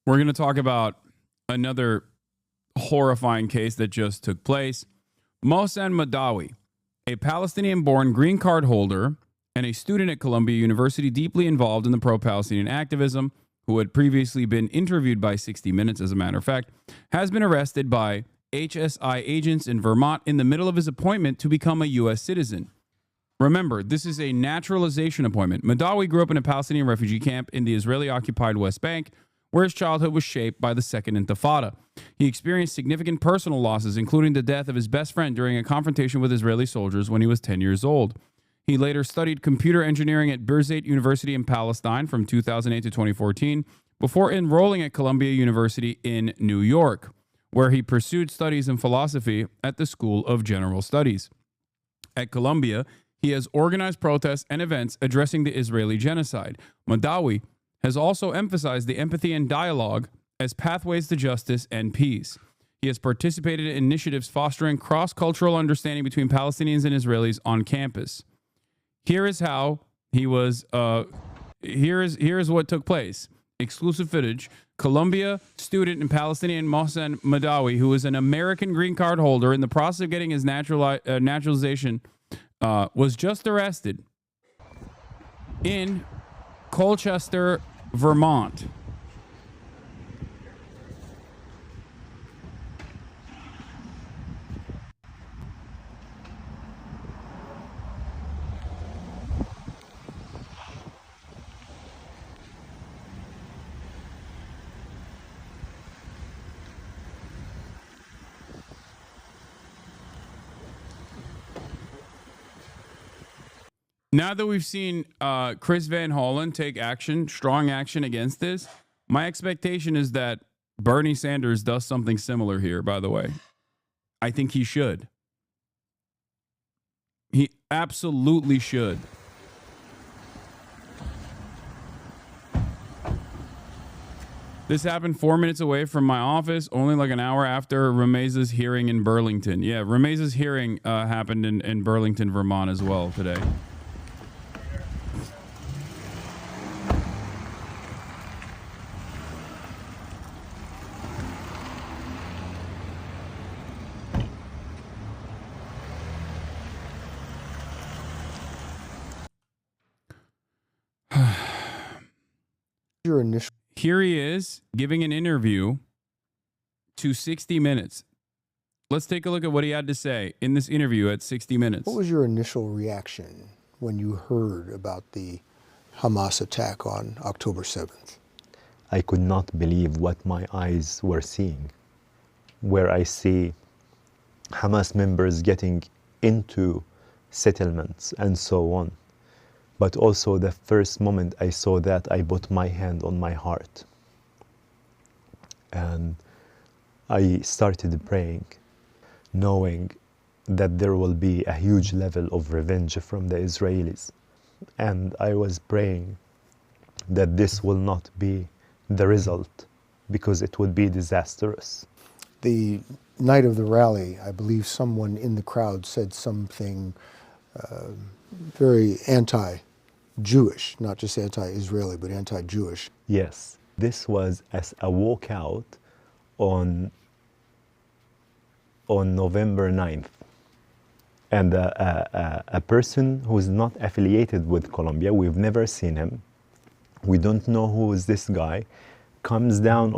We're going to talk about another horrifying case that just took place. Mohsen Mahdani, a Palestinian-born green card holder and a student at Columbia University deeply involved in the pro-Palestinian activism, who had previously been interviewed by 60 Minutes, as a matter of fact, has been arrested by HSI agents in Vermont in the middle of his appointment to become a U.S. citizen. Remember, this is a naturalization appointment. Mahdani grew up in a Palestinian refugee camp in the Israeli-occupied West Bank, where his childhood was shaped by the Second Intifada. He experienced significant personal losses, including the death of his best friend during a confrontation with Israeli soldiers when he was 10 years old. He later studied computer engineering at Birzeit University in Palestine from 2008 to 2014, before enrolling at Columbia University in New York, where he pursued studies in philosophy at the School of General Studies. At Columbia, he has organized protests and events addressing the Israeli genocide. Mahdani has also emphasized the empathy and dialogue as pathways to justice and peace. He has participated in initiatives fostering cross-cultural understanding between Palestinians and Israelis on campus. Here is how he was. Here is what took place. Exclusive footage. Columbia student and Palestinian Mohsen Mahdani, who is an American green card holder in the process of getting his naturalization, was just arrested in Colchester, Vermont. Now that we've seen Chris Van Hollen take action, strong action against this, my expectation is that Bernie Sanders does something similar here, by the way. I think he should. He absolutely should. This happened 4 minutes away from my office, only like an hour after Rameza's hearing in Burlington. Yeah, Rameza's hearing happened in Burlington, Vermont as well today. Your initial. Here he is giving an interview to 60 Minutes. Let's take a look at what he had to say in this interview at 60 Minutes. What was your initial reaction when you heard about the Hamas attack on October 7th? I could not believe what my eyes were seeing, where I see Hamas members getting into settlements and so on. But also the first moment I saw that, I put my hand on my heart. And I started praying, knowing that there will be a huge level of revenge from the Israelis. And I was praying that this will not be the result, because it would be disastrous. The night of the rally, I believe someone in the crowd said something very anti-Jewish, not just anti-Israeli, but anti-Jewish. Yes, this was as a walkout on November 9th. And a person who is not affiliated with Columbia, we've never seen him, we don't know who is this guy, comes down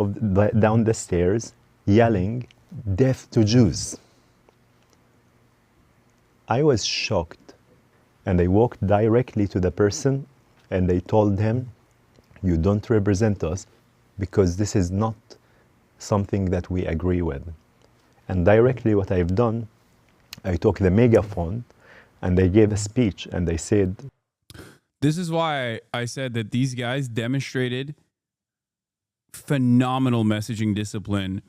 the stairs yelling, "Death to Jews." I was shocked, and I walked directly to the person and I told him, "You don't represent us because this is not something that we agree with." And directly what I've done, I took the megaphone and I gave a speech and I said, this is why I said that these guys demonstrated phenomenal messaging discipline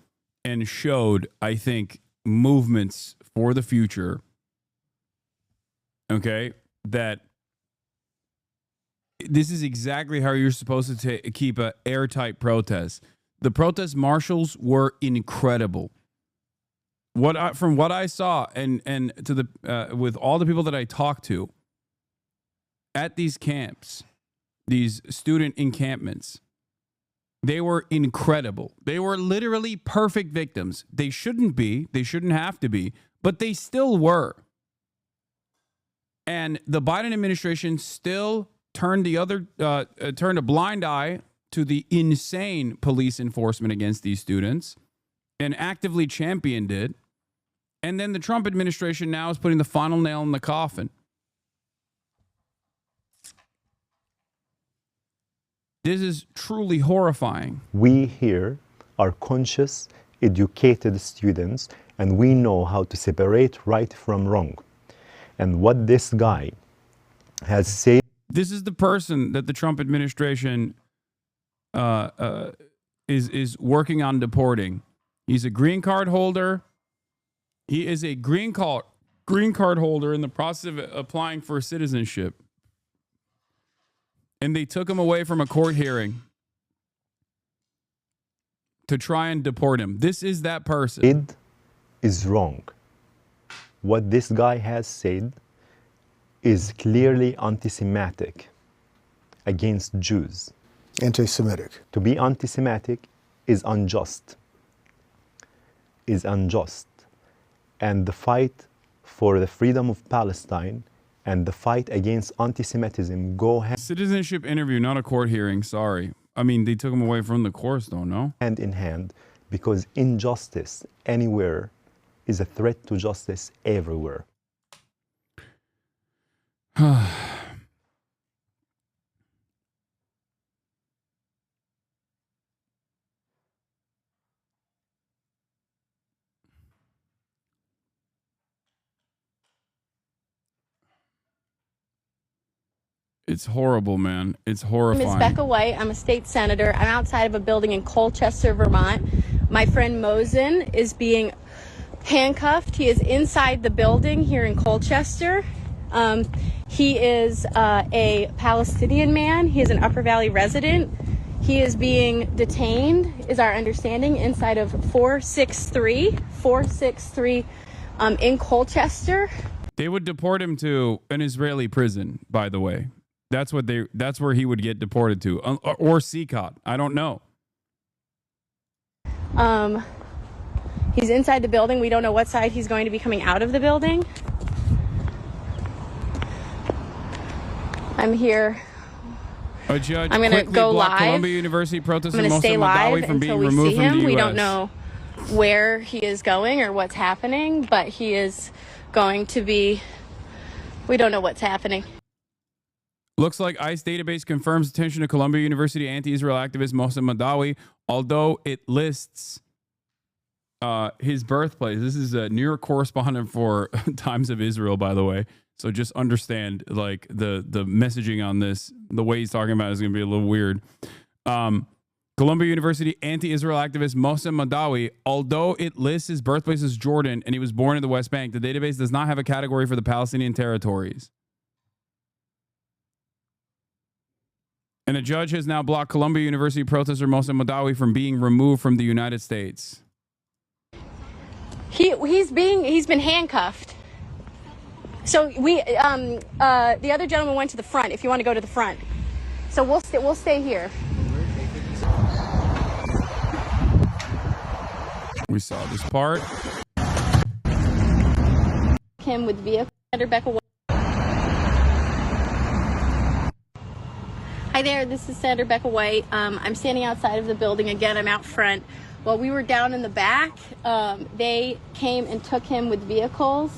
and showed, I think, movements for the future. Okay? That this is exactly how you're supposed to keep an airtight protest. The protest marshals were incredible. From what I saw and to the with all the people that I talked to at these camps, these student encampments, They were incredible. They were literally perfect victims. They shouldn't be. They shouldn't have to be, but they still were. And the Biden administration still turned turned a blind eye to the insane police enforcement against these students and actively championed it. And then the Trump administration now is putting the final nail in the coffin. This is truly horrifying. We here are conscious, educated students, and we know how to separate right from wrong. And what this guy has said. This is the person that the Trump administration is working on deporting. He's a green card holder. He is a green card holder in the process of applying for citizenship. And they took him away from a court hearing to try and deport him. This is that person. It is wrong. What this guy has said is clearly anti-Semitic against Jews. Anti-Semitic. To be anti-Semitic is unjust. And the fight for the freedom of Palestine and the fight against anti-Semitism go Citizenship interview, not a court hearing. Sorry. I mean, they took him away from the course, though, no? hand in hand, because injustice anywhere is a threat to justice everywhere. It's horrible, man. It's horrifying. My name is Becca White. I'm a state senator. I'm outside of a building in Colchester, Vermont. My friend Mohsen is being handcuffed. He is inside the building here in Colchester. He is a Palestinian man. He is an Upper Valley resident. He is being detained, is our understanding, inside of 463 in Colchester. They would deport him to an Israeli prison, by the way. That's where he would get deported to, or CCOT. I don't know. He's inside the building. We don't know what side he's going to be coming out of the building. I'm here. A judge I'm going to quickly go blocked live. Columbia University protester I'm going to stay Mohsen live Mahdani from until being we removed see from the him. U.S. We don't know where he is going or what's happening, but he is going to be. We don't know what's happening. Looks like ICE database confirms detention to Columbia University anti-Israel activist Mohsen Mahdani, although it lists his birthplace. This is a New York correspondent for Times of Israel, by the way. So just understand, like, the messaging on this, the way he's talking about it is going to be a little weird. Columbia University anti-Israel activist Mohsen Mahdani, although it lists his birthplace as Jordan and he was born in the West Bank, the database does not have a category for the Palestinian territories. And a judge has now blocked Columbia University protester Mohsen Mahdani from being removed from the United States. He's been handcuffed. So the other gentleman went to the front. If you want to go to the front, so we'll stay here. We saw this part. Him with vehicle. Senator Becca White. Hi there, this is Senator Becca White. I'm standing outside of the building again. I'm out front. While we were down in the back, they came and took him with vehicles.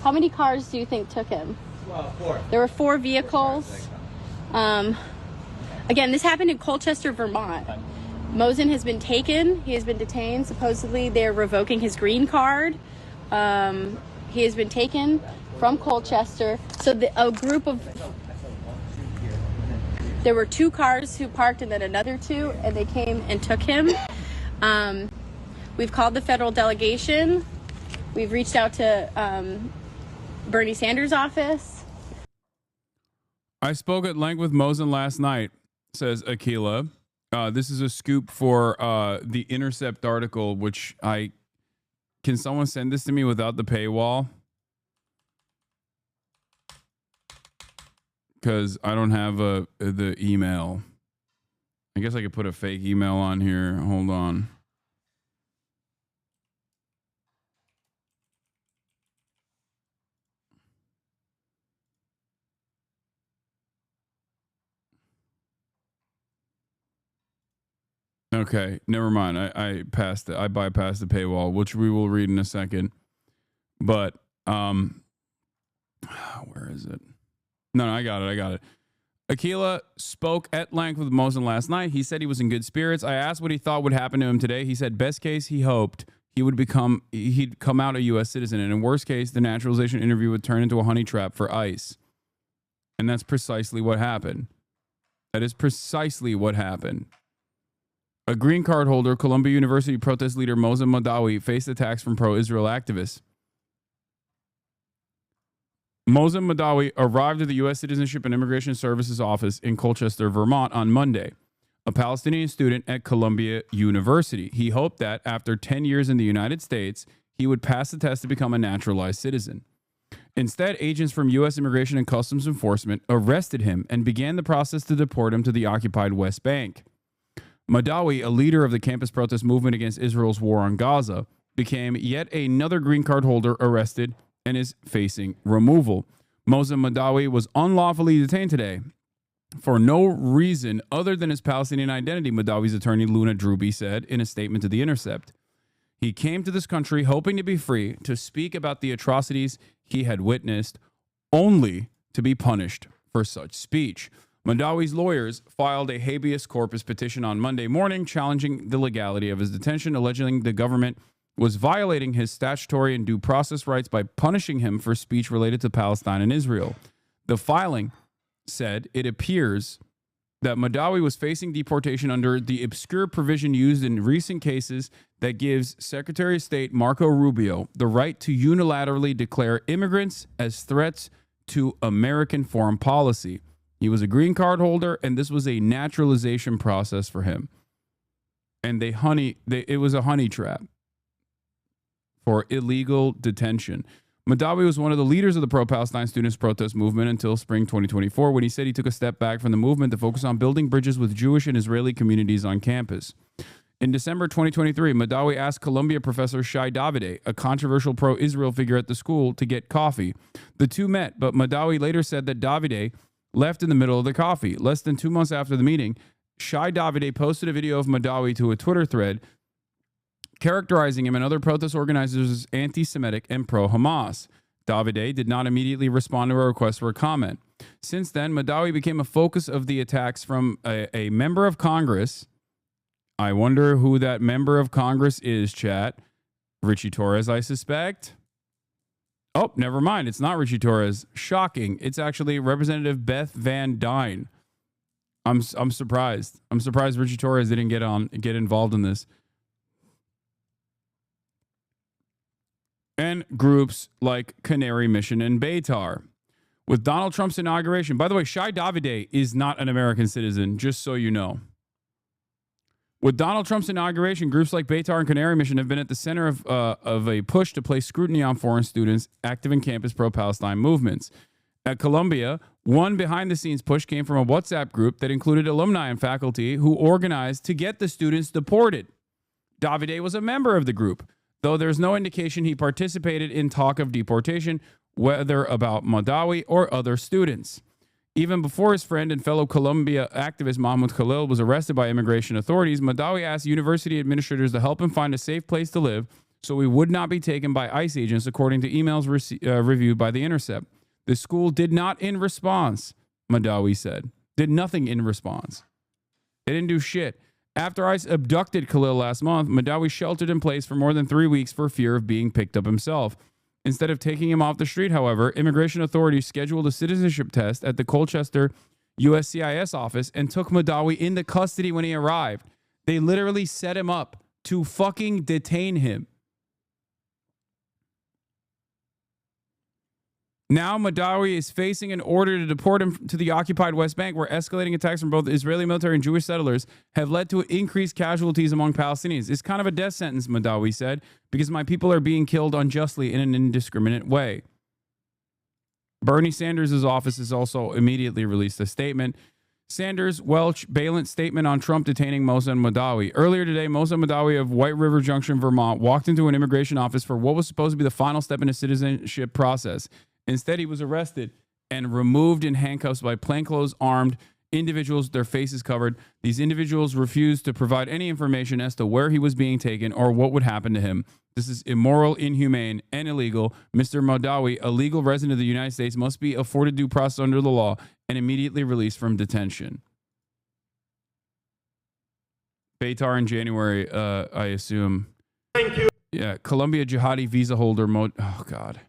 How many cars do you think took him? Well, 4. There were 4 vehicles. Again, this happened in Colchester, Vermont. Mohsen has been taken. He has been detained. Supposedly, they're revoking his green card. He has been taken from Colchester. So a group of... There were 2 cars who parked and then another 2, and they came and took him. We've called the federal delegation. We've reached out to Bernie Sanders' office. I spoke at length with Mohsen last night, says Akila. This is a scoop for the Intercept article, which can someone send this to me without the paywall? Because I don't have the email. I guess I could put a fake email on here. Hold on. Okay, never mind. I passed it. I bypassed the paywall, which we will read in a second. But where is it? No, I got it. Akila spoke at length with Mohsen last night. He said he was in good spirits. I asked what he thought would happen to him today. He said best case he hoped he'd come out a U.S. citizen, and in worst case the naturalization interview would turn into a honey trap for ICE. And that's precisely what happened. That is precisely what happened. A green card holder, Columbia University protest leader Mohsen Mahdani faced attacks from pro-Israel activists. Mohsen Mahdani arrived at the U.S. Citizenship and Immigration Services office in Colchester, Vermont on Monday, a Palestinian student at Columbia University. He hoped that after 10 years in the United States, he would pass the test to become a naturalized citizen. Instead, agents from U.S. Immigration and Customs Enforcement arrested him and began the process to deport him to the occupied West Bank. Mahdani, a leader of the campus protest movement against Israel's war on Gaza, became yet another green card holder arrested and is facing removal. Mohsen Mahdani was unlawfully detained today for no reason other than his Palestinian identity, Mahdani's attorney Luna Druby said in a statement to The Intercept. He came to this country hoping to be free to speak about the atrocities he had witnessed, only to be punished for such speech. Mahdani's lawyers filed a habeas corpus petition on Monday morning challenging the legality of his detention, alleging the government was violating his statutory and due process rights by punishing him for speech related to Palestine and Israel. The filing said it appears that Mahdani was facing deportation under the obscure provision used in recent cases that gives Secretary of State Marco Rubio the right to unilaterally declare immigrants as threats to American foreign policy. He was a green card holder, and this was a naturalization process for him. And it was a honey trap for illegal detention. Mahdani was one of the leaders of the pro-Palestine students' protest movement until spring 2024, when he said he took a step back from the movement to focus on building bridges with Jewish and Israeli communities on campus. In December 2023, Mahdani asked Columbia professor Shai Davide, a controversial pro-Israel figure at the school, to get coffee. The two met, but Mahdani later said that Davide left in the middle of the coffee. Less than 2 months after the meeting, Shai Davide posted a video of Mahdani to a Twitter thread characterizing him and other protest organizers as anti-Semitic and pro-Hamas. Davide did not immediately respond to a request for a comment. Since then, Mahdani became a focus of the attacks from a member of Congress. I wonder who that member of Congress is, chat. Richie Torres, I suspect. Oh, never mind. It's not Richie Torres. Shocking. It's actually Representative Beth Van Dyne. I'm surprised. I'm surprised Richie Torres didn't get involved in this. And groups like Canary Mission and Beitar. With Donald Trump's inauguration, by the way, Shai Davide is not an American citizen, just so you know. With Donald Trump's inauguration, groups like Beitar and Canary Mission have been at the center of a push to place scrutiny on foreign students active in campus pro-Palestine movements. At Columbia, one behind-the-scenes push came from a WhatsApp group that included alumni and faculty who organized to get the students deported. Davide was a member of the group, though there's no indication he participated in talk of deportation, whether about Mahdani or other students. Even before his friend and fellow Columbia activist Mahmoud Khalil was arrested by immigration authorities, Mahdani asked university administrators to help him find a safe place to live so he would not be taken by ICE agents, according to emails reviewed by The Intercept. The school did not in response, Mahdani said. Did nothing in response. They didn't do shit. After ICE abducted Khalil last month, Mahdani sheltered in place for more than 3 weeks for fear of being picked up himself. Instead of taking him off the street, however, immigration authorities scheduled a citizenship test at the Colchester USCIS office and took Mahdani into custody when he arrived. They literally set him up to fucking detain him. Now Mahdani is facing an order to deport him to the occupied West Bank, where escalating attacks from both Israeli military and Jewish settlers have led to increased casualties among Palestinians. It's kind of a death sentence, Mahdani said, because my people are being killed unjustly in an indiscriminate way. Bernie Sanders' office has also immediately released a statement Sanders, Welch, Balint statement on Trump detaining Mohsen Mahdani. Earlier today, Mohsen Mahdani of White River Junction, Vermont, walked into an immigration office for what was supposed to be the final step in his citizenship process. Instead, he was arrested and removed in handcuffs by plainclothes armed individuals, their faces covered. These individuals refused to provide any information as to where he was being taken or what would happen to him. This is immoral, inhumane, and illegal. Mr. Mahdani, a legal resident of the United States, must be afforded due process under the law and immediately released from detention. Beitar in January, I assume. Thank you. Yeah, Colombia jihadi visa holder. Oh, God.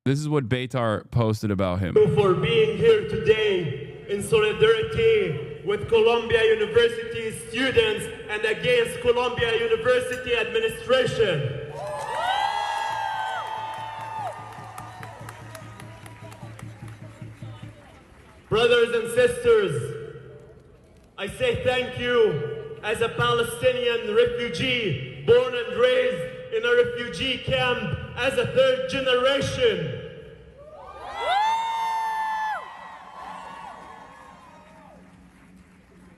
This is what Beitar posted about him. For being here today in solidarity with Columbia University students and against Columbia University administration. Brothers and sisters, I say thank you as a Palestinian refugee born and raised in a refugee camp as a third generation.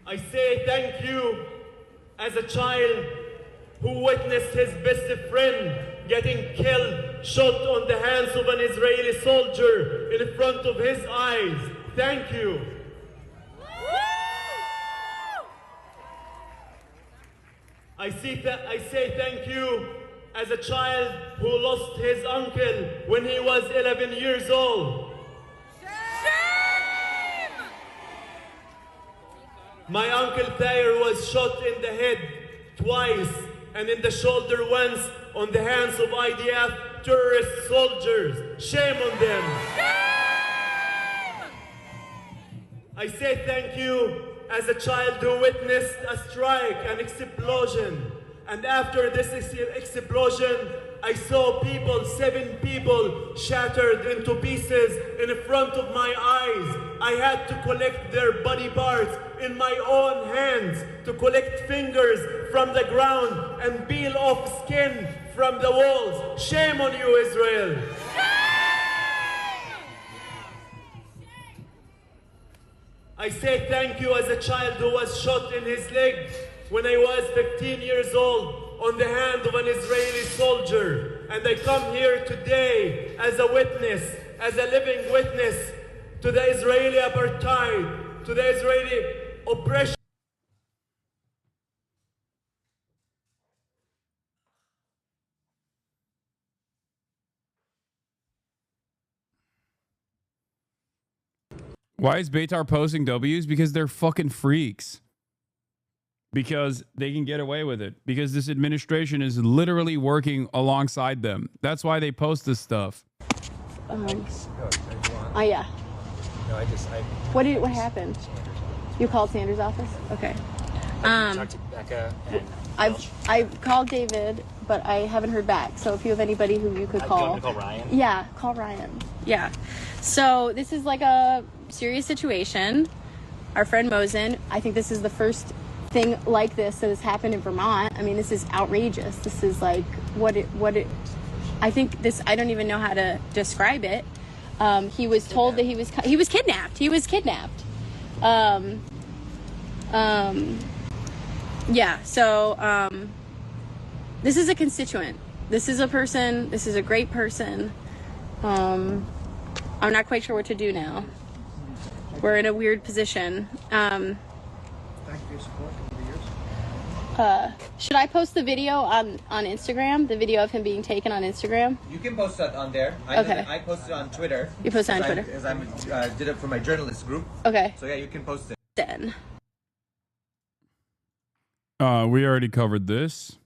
I say thank you as a child who witnessed his best friend getting killed, shot on the hands of an Israeli soldier in front of his eyes. Thank you. I say thank you as a child who lost his uncle when he was 11 years old. Shame! My uncle Thayer was shot in the head twice and in the shoulder once on the hands of IDF terrorist soldiers. Shame on them. Shame! I say thank you as a child who witnessed a strike, an explosion. And after this explosion, I saw people, 7 people, shattered into pieces in front of my eyes. I had to collect their body parts in my own hands, to collect fingers from the ground and peel off skin from the walls. Shame on you, Israel. I say thank you as a child who was shot in his leg when I was 15 years old on the hand of an Israeli soldier. And I come here today as a witness, as a living witness to the Israeli apartheid, to the Israeli oppression. Why is Beitar posting W's? Because they're fucking freaks. Because they can get away with it. Because this administration is literally working alongside them. That's why they post this stuff. Oh yeah. No, What happened? You called Sanders' office? Okay. talked to Becca and I've called David, but I haven't heard back. So if you have anybody who you could you call. want me to call Ryan? Yeah, call Ryan. Yeah. So this is like a serious situation. Our friend Mohsen, I think this is the first thing like this that has happened in Vermont. I mean, this is outrageous. This is like I think this, I don't even know how to describe it. He was told that he was kidnapped. He was kidnapped. Yeah, so this is a constituent. This is a person. This is a great person. I'm not quite sure what to do now. We're in a weird position. Thank you for your support over the years. Should I post the video on Instagram? The video of him being taken on Instagram? You can post that on there. Okay. I posted it on Twitter. You posted it on Twitter? Because I did it for my journalist group. Okay. So yeah, you can post it. Then. We already covered this.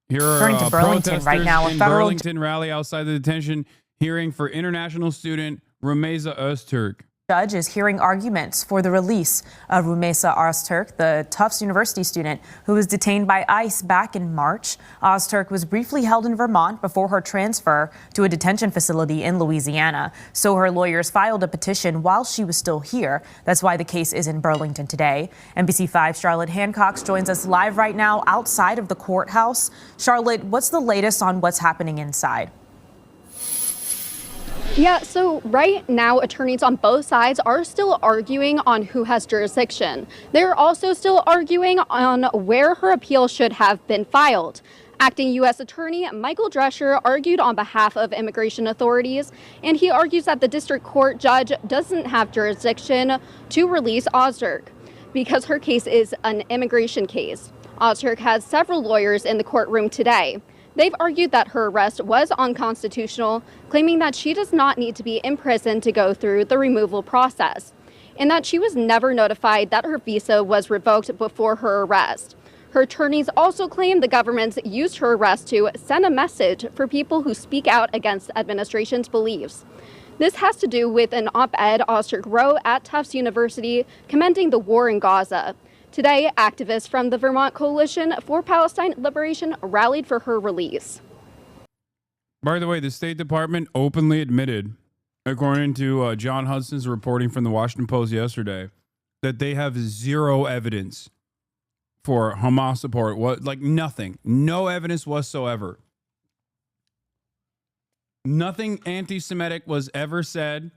Here are Turning to Burlington protesters right now, a in federal Burlington rally outside the detention hearing for international student Rumeysa Öztürk. judge is hearing arguments for the release of Rumeysa Öztürk, the Tufts University student who was detained by ICE back in March. Öztürk was briefly held in Vermont before her transfer to a detention facility in Louisiana. So her lawyers filed a petition while she was still here. That's why the case is in Burlington today. NBC5's Charlotte Hancock joins us live right now outside of the courthouse. Charlotte, what's the latest on what's happening inside? Yeah, so right now, attorneys on both sides are still arguing on who has jurisdiction. They're also still arguing on where her appeal should have been filed. Acting U.S. Attorney Michael Drescher argued on behalf of immigration authorities, and he argues that the district court judge doesn't have jurisdiction to release Ozturk because her case is an immigration case. Ozturk has several lawyers in the courtroom today. They've argued that her arrest was unconstitutional, claiming that she does not need to be in prison to go through the removal process, and that she was never notified that her visa was revoked before her arrest. Her attorneys also claim the government used her arrest to send a message for people who speak out against administration's beliefs. This has to do with an op-ed Ozturk wrote at Tufts University commending the war in Gaza. Today, activists from the Vermont Coalition for Palestine Liberation rallied for her release. By the way, the State Department openly admitted, according to John Hudson's reporting from the Washington Post yesterday, that they have zero evidence for Hamas support. Like nothing. No evidence whatsoever. Nothing anti-Semitic was ever said.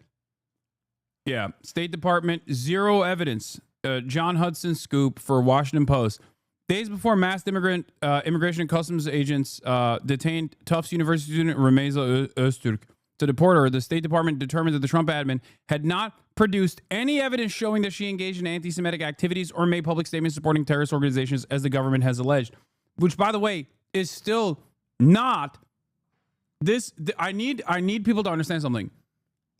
Yeah, State Department, zero evidence. John Hudson scoop for Washington Post. Days before mass immigration and customs agents detained Tufts University student Rumeysa Öztürk to deport her, the State Department determined that the Trump admin had not produced any evidence showing that she engaged in anti-Semitic activities or made public statements supporting terrorist organizations, as the government has alleged. Which, by the way, is still not this. I need people to understand something.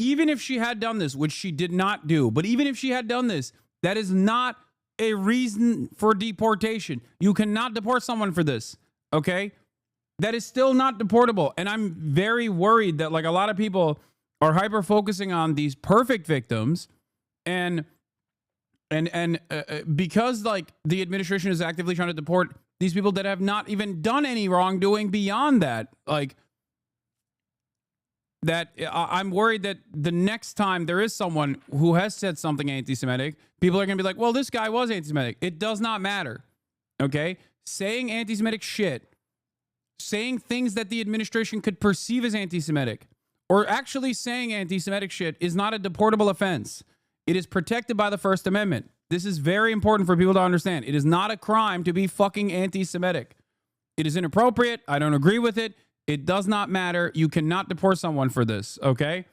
Even if she had done this, which she did not do, but even if she had done this, that is not a reason for deportation. You cannot deport someone for this, okay? That is still not deportable. And I'm very worried that, like, a lot of people are hyper-focusing on these perfect victims, and because, like, the administration is actively trying to deport these people that have not even done any wrongdoing beyond that, like, that I'm worried that the next time there is someone who has said something anti-Semitic, people are going to be like, well, this guy was anti-Semitic. It does not matter, okay? Saying anti-Semitic shit, saying things that the administration could perceive as anti-Semitic, or actually saying anti-Semitic shit is not a deportable offense. It is protected by the First Amendment. This is very important for people to understand. It is not a crime to be fucking anti-Semitic. It is inappropriate. I don't agree with it. It does not matter. You cannot deport someone for this, okay?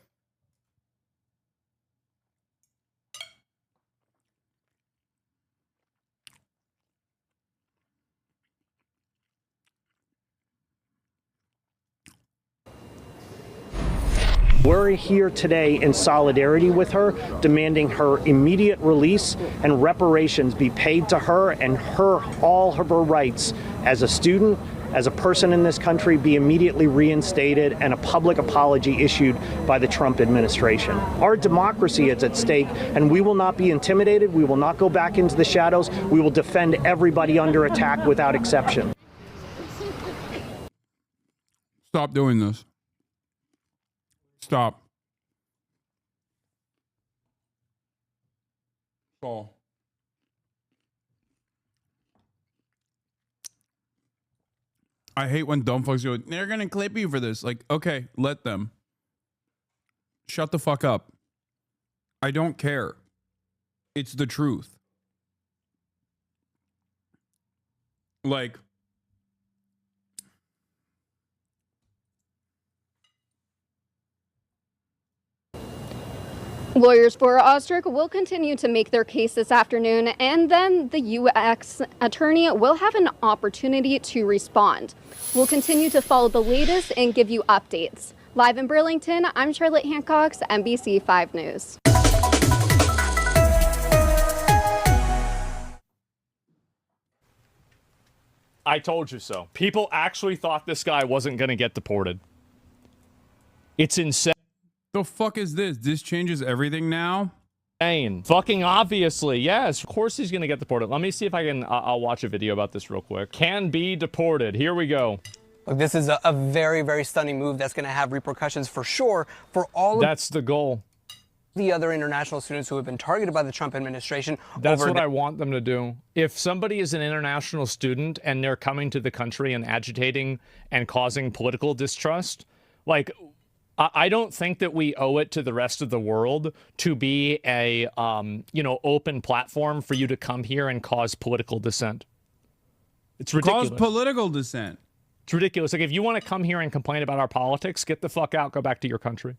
We're here today in solidarity with her, demanding her immediate release and reparations be paid to her, and all of her rights as a student, as a person in this country, be immediately reinstated, and a public apology issued by the Trump administration. Our democracy is at stake, and we will not be intimidated. We will not go back into the shadows. We will defend everybody under attack without exception. Stop doing this. Stop. Paul. I hate when dumb fucks go, they're going to clip you for this. Like, okay, let them. Shut the fuck up. I don't care. It's the truth. Like, Lawyers for Ozturk will continue to make their case this afternoon, and then the U.S. attorney will have an opportunity to respond. We'll continue to follow the latest and give you updates. Live in Burlington, I'm Charlotte Hancock, NBC 5 News. I told you so. People actually thought this guy wasn't going to get deported. It's insane. The fuck is this? This changes everything now? Fucking obviously, yes. Of course he's going to get deported. Let me see if I can, I'll watch a video about this real quick. Can be deported. Here we go. Look, this is a very, very stunning move that's going to have repercussions for sure for all of That's the goal. the other international students who have been targeted by the Trump administration. That's what I want them to do. If somebody is an international student and they're coming to the country and agitating and causing political distrust, like, I don't think that we owe it to the rest of the world to be a, open platform for you to come here and cause political dissent. It's ridiculous. Cause political dissent. It's ridiculous. Like, if you want to come here and complain about our politics, get the fuck out. Go back to your country.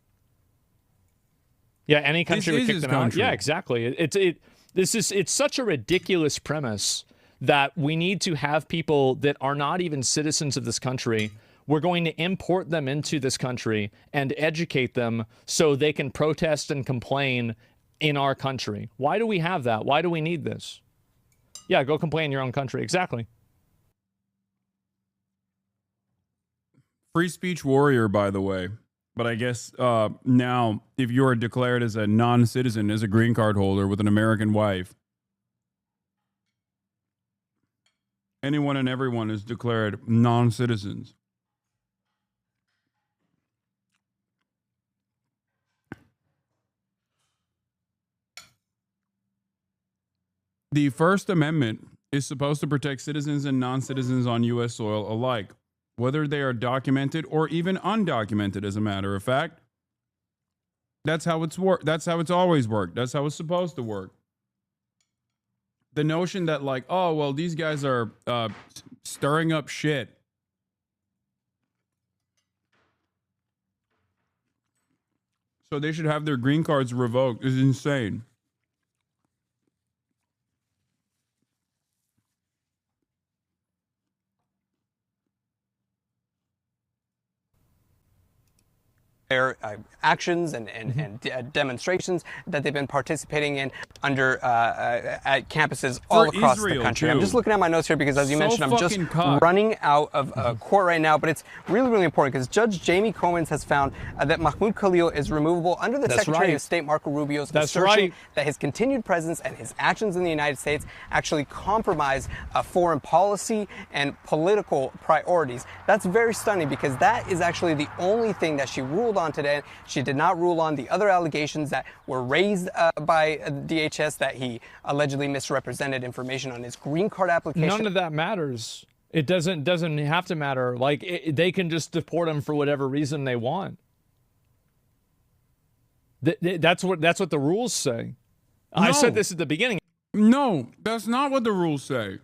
Yeah, any country would kick them out. Yeah, exactly. It's such a ridiculous premise that we need to have people that are not even citizens of this country. We're going to import them into this country and educate them so they can protest and complain in our country. Why do we have that? Why do we need this? Yeah, go complain in your own country. Exactly. Free speech warrior, by the way. But I guess now, if you are declared as a non-citizen, as a green card holder with an American wife, anyone and everyone is declared non-citizens. The First Amendment is supposed to protect citizens and non-citizens on U.S. soil alike, whether they are documented or even undocumented, as a matter of fact. That's how it's worked. That's how it's always worked. That's how it's supposed to work. The notion that, like, oh, well, these guys are stirring up shit. So they should have their green cards revoked is insane. Their actions and demonstrations that they've been participating in under at campuses all across the country. I'm just looking at my notes here because, as you mentioned, I'm just running out of court right now. But it's really, really important because Judge Jamie Comins has found that Mahmoud Khalil is removable under the Secretary of State Marco Rubio's assertion that his continued presence and his actions in the United States actually compromise foreign policy and political priorities. That's very stunning because that is actually the only thing that she ruled on today. She did not rule on the other allegations that were raised by DHS that he allegedly misrepresented information on his green card application. None of that matters. It doesn't have to matter. Like, they can just deport him for whatever reason they want. That's what the rules say. No. I said this at the beginning. No, that's not what the rules say.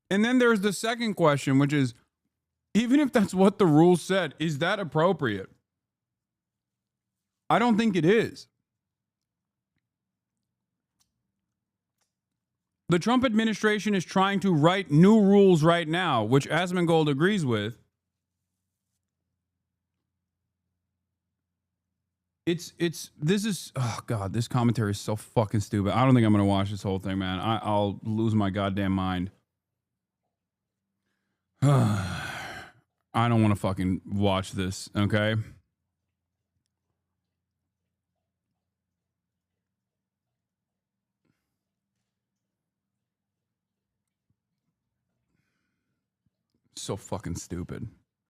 And then there's the second question, which is, even if that's what the rules said, is that appropriate? I don't think it is. The Trump administration is trying to write new rules right now, which Asmongold agrees with. Oh God, this commentary is so fucking stupid. I don't think I'm going to watch this whole thing, man. I'll lose my goddamn mind. I don't want to fucking watch this, okay? So fucking stupid.